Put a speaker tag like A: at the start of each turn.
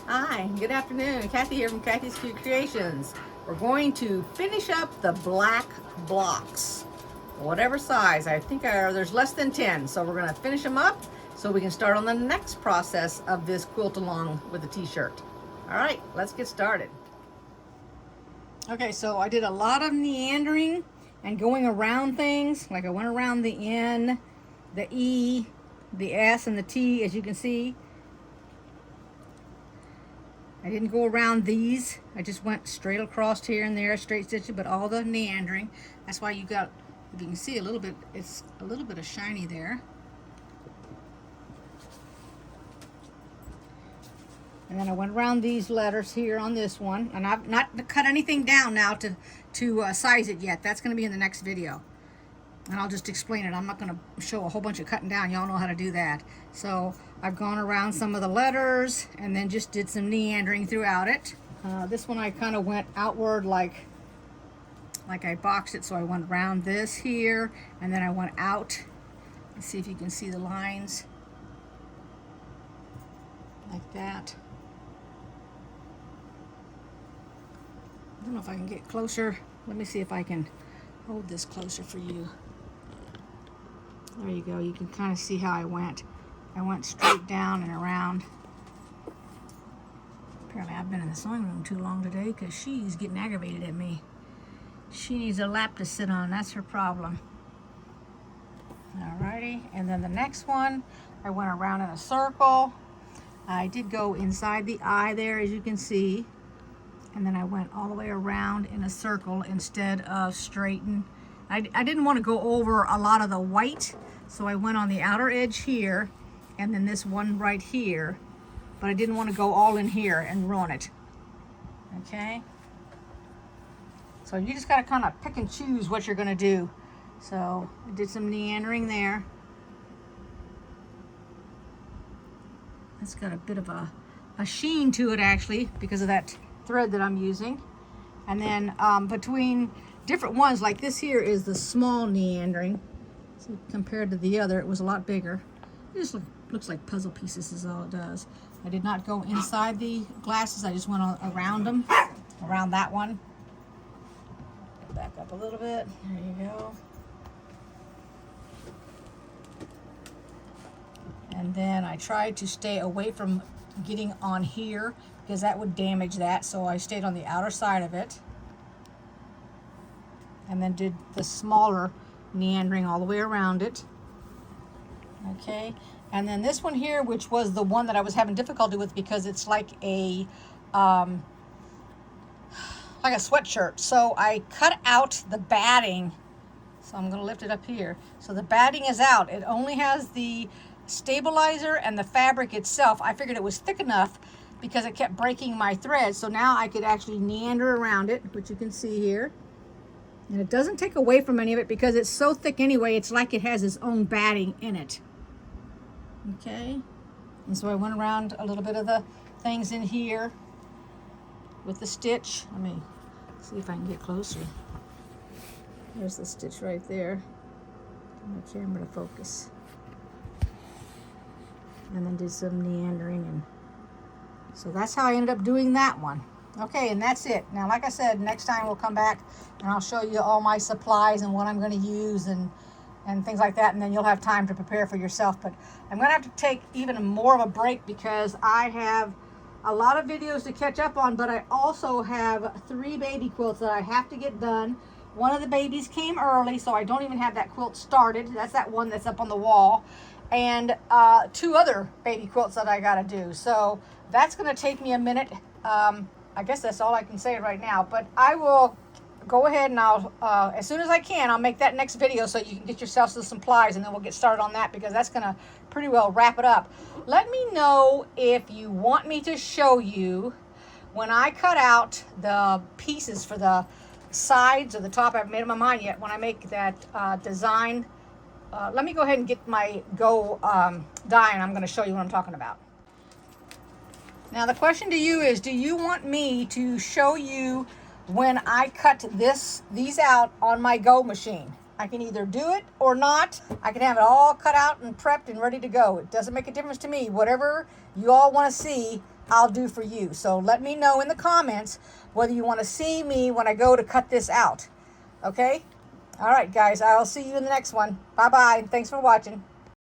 A: Hi, good afternoon. Kathy here from KathysKuteKreations. We're going to finish up the black blocks, whatever size. I think there's less than 10, so we're going to finish them up so we can start on the next process of this quilt along with the t-shirt. All right, let's get started. Okay, so I did a lot of meandering and going around things. Like I went around the N, the E, the S, and the T, as you can see. I didn't go around these. I just went straight across here and there, straight stitching, but all the meandering. That's why you got, if you can see a little bit, it's a little bit of shiny there. And then I went around these letters here on this one, and I've not cut anything down now to size it yet. That's going to be in the next video, and I'll just explain it. I'm not going to show a whole bunch of cutting down. Y'all know how to do that. So I've gone around some of the letters and then just did some meandering throughout it. This one I kind of went outward like I boxed it, so I went around this here and then I went out. Let's see if you can see the lines like that. I don't know if I can get closer. Let me see if I can hold this closer for you. There you go. You can kind of see how I went. I went straight down and around. Apparently I've been in the sewing room too long today because she's getting aggravated at me. She needs a lap to sit on. That's her problem. Alrighty. And then the next one, I went around in a circle. I did go inside the eye there, as you can see. And then I went all the way around in a circle instead of straighten. I didn't want to go over a lot of the white, so I went on the outer edge here and then this one right here, but I didn't want to go all in here and ruin it. Okay, so you just got to kind of pick and choose what you're going to do. So I did some meandering there. It's got a bit of a sheen to it actually because of that thread that I'm using. And then between different ones, like this here is the small meandering. So compared to the other, it was a lot bigger. It just looks like puzzle pieces is all it does. I did not go inside the glasses. I just went around them, around that one. Back up a little bit. There you go. And then I tried to stay away from getting on here because that would damage that. So I stayed on the outer side of it. And then did the smaller meandering all the way around it. Okay, and then this one here, which was the one that I was having difficulty with because it's like a sweatshirt. So I cut out the batting. So I'm going to lift it up here. So the batting is out. It only has the stabilizer and the fabric itself. I figured it was thick enough because it kept breaking my thread. So now I could actually meander around it, which you can see here. And it doesn't take away from any of it because it's so thick anyway, it's like it has its own batting in it. Okay, and so I went around a little bit of the things in here with the stitch. Let me see if I can get closer. There's the stitch right there. Get my camera to focus. And then did some meandering, and so that's how I ended up doing that one. Okay, and that's it. Now, like I said, next time we'll come back and I'll show you all my supplies and what I'm going to use and things like that, and then you'll have time to prepare for yourself. But I'm going to have to take even more of a break because I have a lot of videos to catch up on, but I also have 3 baby quilts that I have to get done. One of the babies came early, so I don't even have that quilt started. That's that one that's up on the wall. And 2 other baby quilts that I got to do. So that's going to take me a minute. I guess that's all I can say right now, but I will go ahead and I'll, as soon as I can, I'll make that next video so you can get yourself some supplies, and then we'll get started on that because that's going to pretty well wrap it up. Let me know if you want me to show you when I cut out the pieces for the sides or the top. I haven't made up my mind yet. When I make that design, let me go ahead and get my die, and I'm going to show you what I'm talking about. Now the question to you is, do you want me to show you when I cut these out on my Go machine? I can either do it or not. I can have it all cut out and prepped and ready to go. It doesn't make a difference to me. Whatever you all want to see, I'll do for you. So let me know in the comments whether you want to see me when I go to cut this out. Okay? All right, guys. I'll see you in the next one. Bye-bye. Thanks for watching.